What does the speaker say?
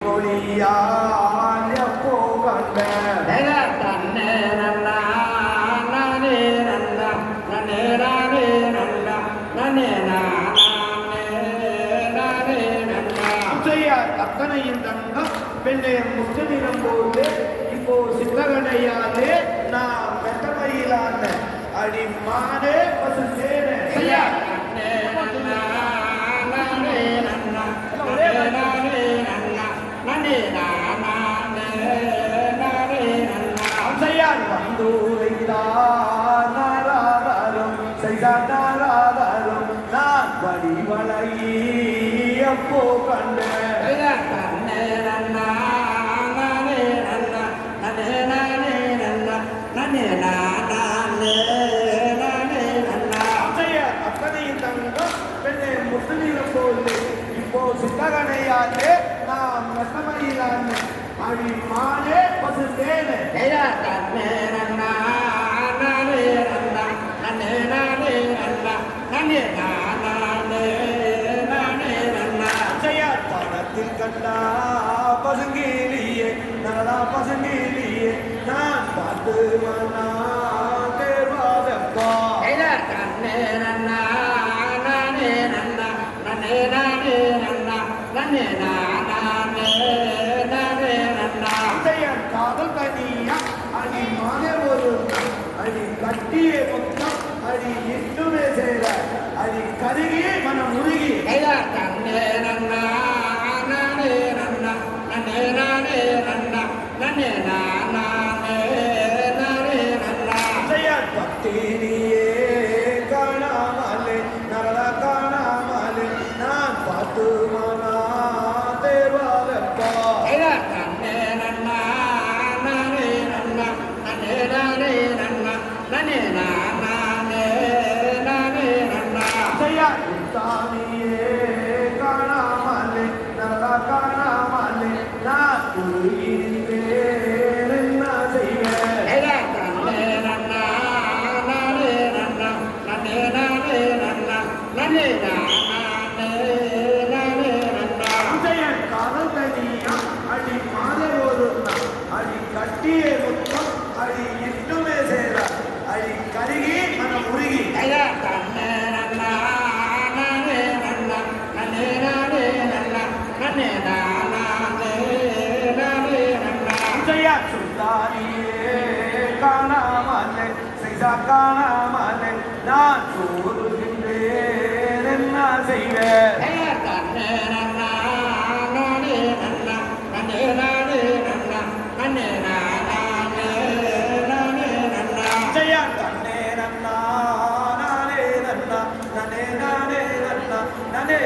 பொழியால் எப்போ கண்ட தன்னே நன்னா நானே நன்னா நன்னே நானே நன்னா நன்னே நானே நன்னா முத்தையார் அத்தனையும் தங்கம் பெண்ணை முச்சநிறம் போது இப்போ சித்தகடையாலே நான் வெட்டமையிலான அடிமானே பசு சேரே தன்னே நன்னா நானே நன்னா நானே நன்னா நன்னே நானே நன்னா அம்சையார் வந்தூரைத்தான் நாராதாரம் செய்தாராதாரம் நான் வடிவலை அப்போ கண்ட தன்னே நன்னா நானே நன்னா நன்னே நானே நன்னா நன்னே நானே நன்னா அம்சையார் அத்தனையும் தங்கம் பெண்ணை முத்துநிறம் போது இப்போ சித்தகடையாலே நான் வெட்டமையிலான அடிமானே பசு சேரே தன்னே நன்னா நானே நன்னா நன்னே நானே நன்னா நன்னே நானே நன்னா அம்சையார் படத்தில் கண்டா பசுங்கிலியே நலதா பசுங்கிலியே நான் பார்த்து மன்னா தேர்வாதப்பா தன்னே நன்னா நானே நன்னா நன்னே நானே நன்னா நன்னே நானே நன்னா அம்சையார் காதல் கனியா அடி மானே ஒரு அடி கட்டிய மொத்தம் அடி இன்னுமே சேர அடி கருகி மனம் உருகி தன்னே நன்னா நானே நன்னா நன்னே நானே நன்னா நன்னே நானே நன்னா அம்சையார் பத்தினியே காணாமலே நரடா காணாமலே நான் பார்த்து மனா தேர்வாதப்பா தன்னே நன்னா நானே நன்னா நன்னே நானே நன்னா நன்னே நானே நன்னா அம்சையார் தானியே காணாமலே நரடா காணாமலே நான் உருகின்றேன் என்ன செய்வேன் தன்னே நன்னா நானே நன்னா நன்னே நானே நன்னா நன்னே நானே நன்னா அம்சையார் காதல் கனியா அடி மாலை ஒரு அடி கட்டிய முத்தம் அடி இன்னுமே சேர அடி கருகி மனம் உருகி தன்னே நன்னா நானே நன்னா நன்னே நானே நன்னா நன்னே நானே நன்னா அம்சையார் சுல்தானியே காணாமலே செய்தா காணாமலே நான் சோறுகின்றேன் என்ன செய்வேன் தன்னே நன்னா நானே நன்னா நன்னே நானே நன்னா நன்னே நானே நன்னா அம்சையார் தன்னே நன்னா நானே நன்னா நனே நானே நன்னா நனே